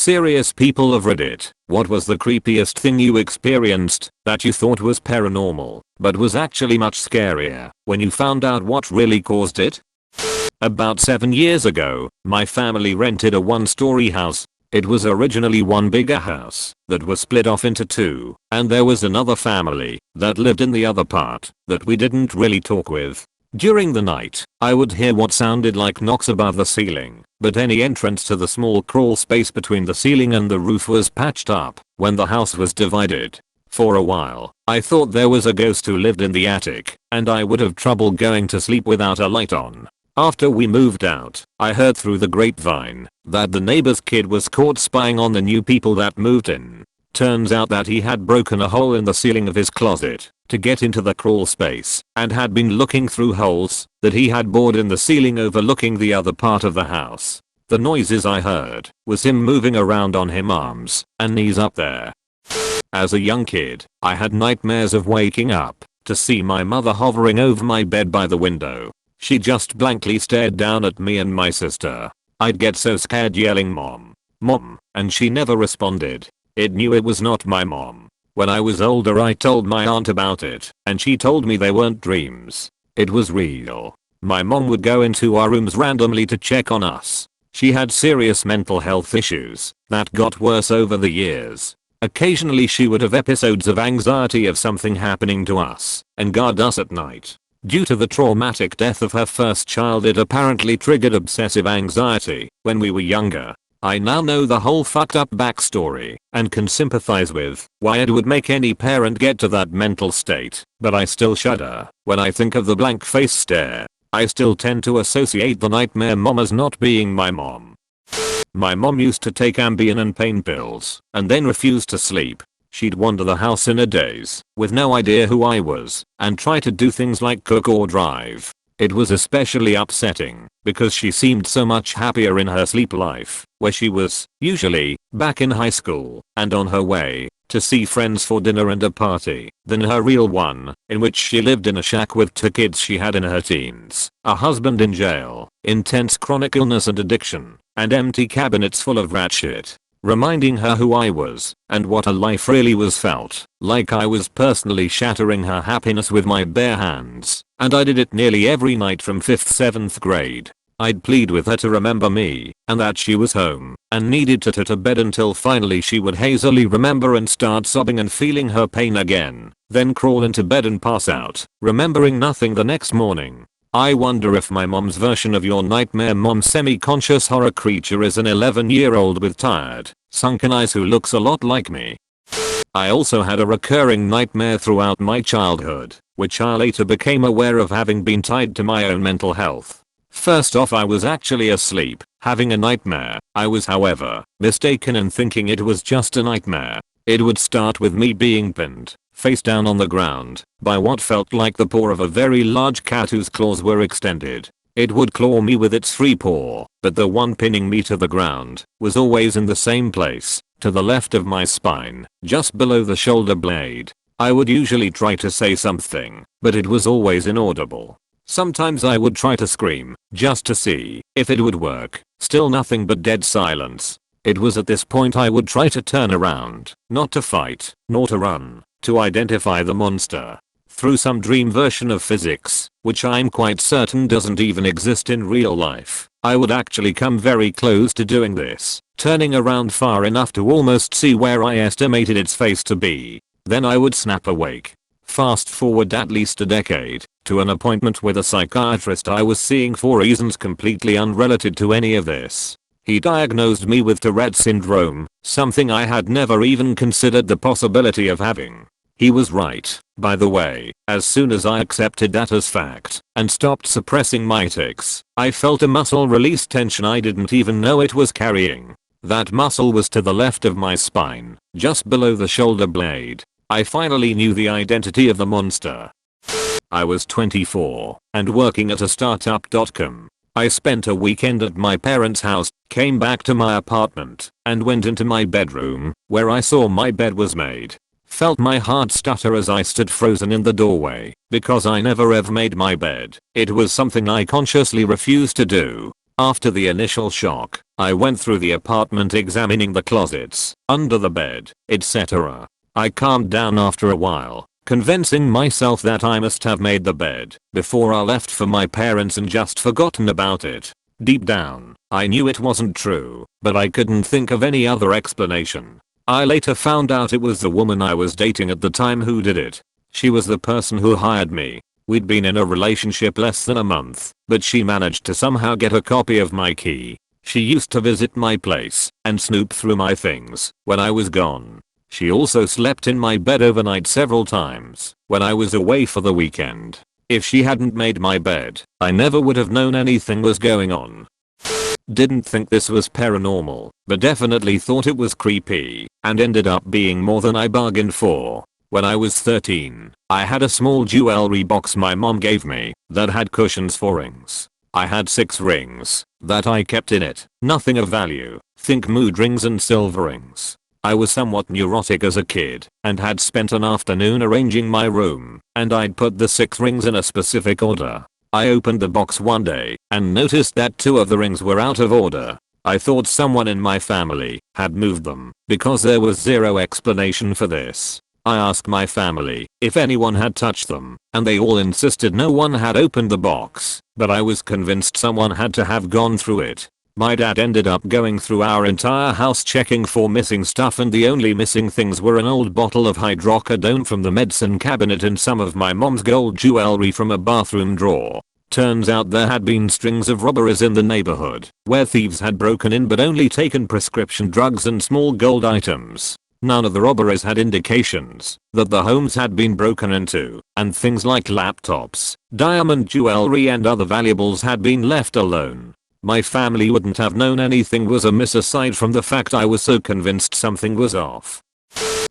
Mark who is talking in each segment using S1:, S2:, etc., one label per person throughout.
S1: Serious people of Reddit, what was the creepiest thing you experienced that you thought was paranormal, but was actually much scarier when you found out what really caused it? About 7 years ago, my family rented a one-story house. It was originally one bigger house that was split off into two, and there was another family that lived in the other part that we didn't really talk with. During the night, I would hear what sounded like knocks above the ceiling, but any entrance to the small crawl space between the ceiling and the roof was patched up when the house was divided. For a while, I thought there was a ghost who lived in the attic, and I would have trouble going to sleep without a light on. After we moved out, I heard through the grapevine that the neighbor's kid was caught spying on the new people that moved in. Turns out that he had broken a hole in the ceiling of his closet to get into the crawl space and had been looking through holes that he had bored in the ceiling overlooking the other part of the house. The noises I heard was him moving around on his arms and knees up there. As a young kid, I had nightmares of waking up to see my mother hovering over my bed by the window. She just blankly stared down at me and my sister. I'd get so scared yelling "Mom, Mom," and she never responded. It knew it was not my mom. When I was older I told my aunt about it, and she told me they weren't dreams. It was real. My mom would go into our rooms randomly to check on us. She had serious mental health issues that got worse over the years. Occasionally she would have episodes of anxiety of something happening to us and guard us at night. Due to the traumatic death of her first child, it apparently triggered obsessive anxiety when we were younger. I now know the whole fucked up backstory and can sympathize with why it would make any parent get to that mental state, but I still shudder when I think of the blank face stare. I still tend to associate the nightmare mom as not being my mom. My mom used to take Ambien and pain pills and then refuse to sleep. She'd wander the house in a daze with no idea who I was and try to do things like cook or drive. It was especially upsetting because she seemed so much happier in her sleep life, where she was, usually, back in high school and on her way to see friends for dinner and a party, than her real one, in which she lived in a shack with 2 kids she had in her teens, a husband in jail, intense chronic illness and addiction, and empty cabinets full of rat shit. Reminding her who I was and what her life really was felt like I was personally shattering her happiness with my bare hands, and I did it nearly every night from 5th-7th grade. I'd plead with her to remember me and that she was home and needed to go to bed until finally she would hazily remember and start sobbing and feeling her pain again, then crawl into bed and pass out, remembering nothing the next morning. I wonder if my mom's version of your nightmare mom semi-conscious horror creature is an 11-year-old with tired, sunken eyes who looks a lot like me. I also had a recurring nightmare throughout my childhood, which I later became aware of having been tied to my own mental health. First off, I was actually asleep, having a nightmare. I was, however, mistaken in thinking it was just a nightmare. It would start with me being pinned, face down on the ground, by what felt like the paw of a very large cat whose claws were extended. It would claw me with its free paw, but the one pinning me to the ground was always in the same place, to the left of my spine, just below the shoulder blade. I would usually try to say something, but it was always inaudible. Sometimes I would try to scream, just to see if it would work. Still nothing but dead silence. It was at this point I would try to turn around, not to fight, nor to run, to identify the monster. Through some dream version of physics, which I'm quite certain doesn't even exist in real life, I would actually come very close to doing this, turning around far enough to almost see where I estimated its face to be. Then I would snap awake. Fast forward at least a decade, to an appointment with a psychiatrist I was seeing for reasons completely unrelated to any of this. He diagnosed me with Tourette syndrome, something I had never even considered the possibility of having. He was right, by the way. As soon as I accepted that as fact and stopped suppressing my tics, I felt a muscle release tension I didn't even know it was carrying. That muscle was to the left of my spine, just below the shoulder blade. I finally knew the identity of the monster. I was 24 and working at a startup.com. I spent a weekend at my parents' house, came back to my apartment, and went into my bedroom, where I saw my bed was made. Felt my heart stutter as I stood frozen in the doorway, because I never ever made my bed. It was something I consciously refused to do. After the initial shock, I went through the apartment examining the closets, under the bed, etc. I calmed down after a while, convincing myself that I must have made the bed before I left for my parents and just forgotten about it. Deep down, I knew it wasn't true, but I couldn't think of any other explanation. I later found out it was the woman I was dating at the time who did it. She was the person who hired me. We'd been in a relationship less than a month, but she managed to somehow get a copy of my key. She used to visit my place and snoop through my things when I was gone. She also slept in my bed overnight several times when I was away for the weekend. If she hadn't made my bed, I never would have known anything was going on. Didn't think this was paranormal, but definitely thought it was creepy, and ended up being more than I bargained for. When I was 13, I had a small jewelry box my mom gave me that had cushions for rings. I had 6 rings that I kept in it, nothing of value, think mood rings and silver rings. I was somewhat neurotic as a kid and had spent an afternoon arranging my room, and I'd put the 6 rings in a specific order. I opened the box one day and noticed that 2 of the rings were out of order. I thought someone in my family had moved them because there was zero explanation for this. I asked my family if anyone had touched them, and they all insisted no one had opened the box, but I was convinced someone had to have gone through it. My dad ended up going through our entire house checking for missing stuff, and the only missing things were an old bottle of hydrocodone from the medicine cabinet and some of my mom's gold jewelry from a bathroom drawer. Turns out there had been strings of robberies in the neighborhood where thieves had broken in but only taken prescription drugs and small gold items. None of the robberies had indications that the homes had been broken into, and things like laptops, diamond jewelry and other valuables had been left alone. My family wouldn't have known anything was amiss aside from the fact I was so convinced something was off.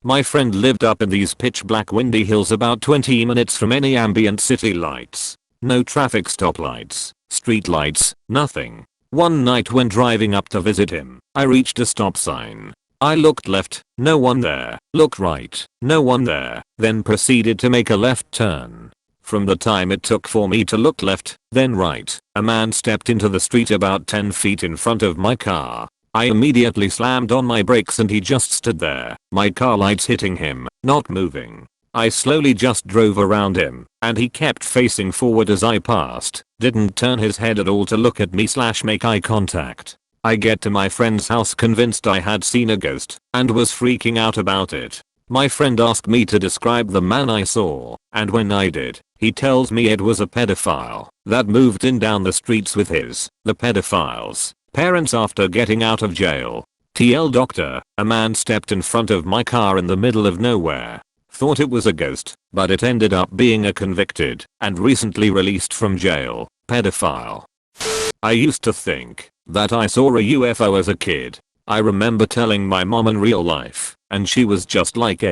S1: My friend lived up in these pitch black windy hills about 20 minutes from any ambient city lights. No traffic stoplights, street lights, nothing. One night when driving up to visit him, I reached a stop sign. I looked left, no one there, looked right, no one there, then proceeded to make a left turn. From the time it took for me to look left, then right, a man stepped into the street about 10 feet in front of my car. I immediately slammed on my brakes and he just stood there, my car lights hitting him, not moving. I slowly just drove around him, and he kept facing forward as I passed, didn't turn his head at all to look at me / make eye contact. I get to my friend's house convinced I had seen a ghost, and was freaking out about it. My friend asked me to describe the man I saw, and when I did, he tells me it was a pedophile that moved in down the streets with the pedophile's parents after getting out of jail. TL doctor, a man stepped in front of my car in the middle of nowhere. Thought it was a ghost, but it ended up being a convicted and recently released from jail pedophile. I used to think that I saw a UFO as a kid. I remember telling my mom in real life, and she was just like,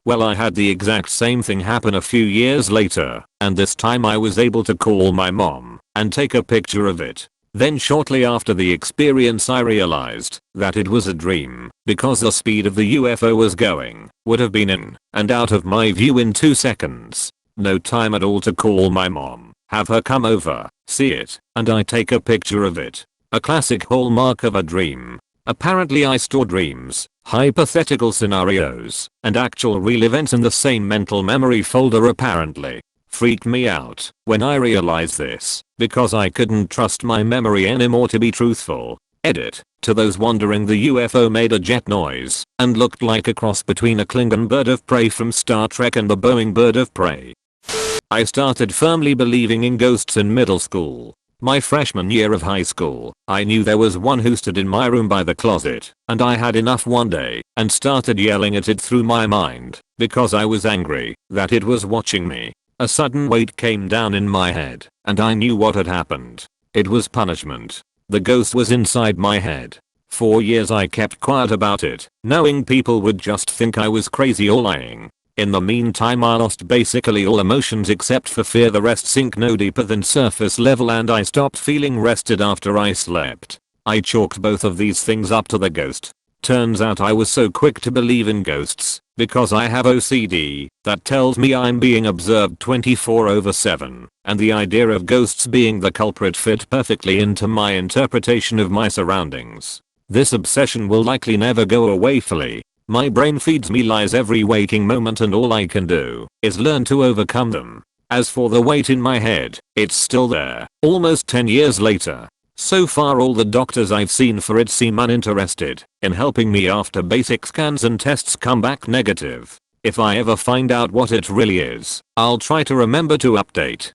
S1: well, I had the exact same thing happen a few years later, and this time I was able to call my mom and take a picture of it. Then shortly after the experience I realized that it was a dream because the speed of the UFO was going would have been in and out of my view in 2 seconds. No time at all to call my mom, have her come over, see it, and I take a picture of it. A classic hallmark of a dream. Apparently I store dreams, hypothetical scenarios, and actual real events in the same mental memory folder apparently. Freaked me out when I realized this, because I couldn't trust my memory anymore to be truthful. Edit. To those wondering, the UFO made a jet noise and looked like a cross between a Klingon bird of prey from Star Trek and the Boeing bird of prey. I started firmly believing in ghosts in middle school. My freshman year of high school, I knew there was one who stood in my room by the closet, and I had enough one day and started yelling at it through my mind because I was angry that it was watching me. A sudden weight came down in my head, and I knew what had happened. It was punishment. The ghost was inside my head. For years I kept quiet about it, knowing people would just think I was crazy or lying. In the meantime I lost basically all emotions except for fear. The rest sink no deeper than surface level, and I stopped feeling rested after I slept. I chalked both of these things up to the ghost. Turns out I was so quick to believe in ghosts because I have OCD that tells me I'm being observed 24/7, and the idea of ghosts being the culprit fit perfectly into my interpretation of my surroundings. This obsession will likely never go away fully. My brain feeds me lies every waking moment and all I can do is learn to overcome them. As for the weight in my head, it's still there, almost 10 years later. So far all the doctors I've seen for it seem uninterested in helping me after basic scans and tests come back negative. If I ever find out what it really is, I'll try to remember to update.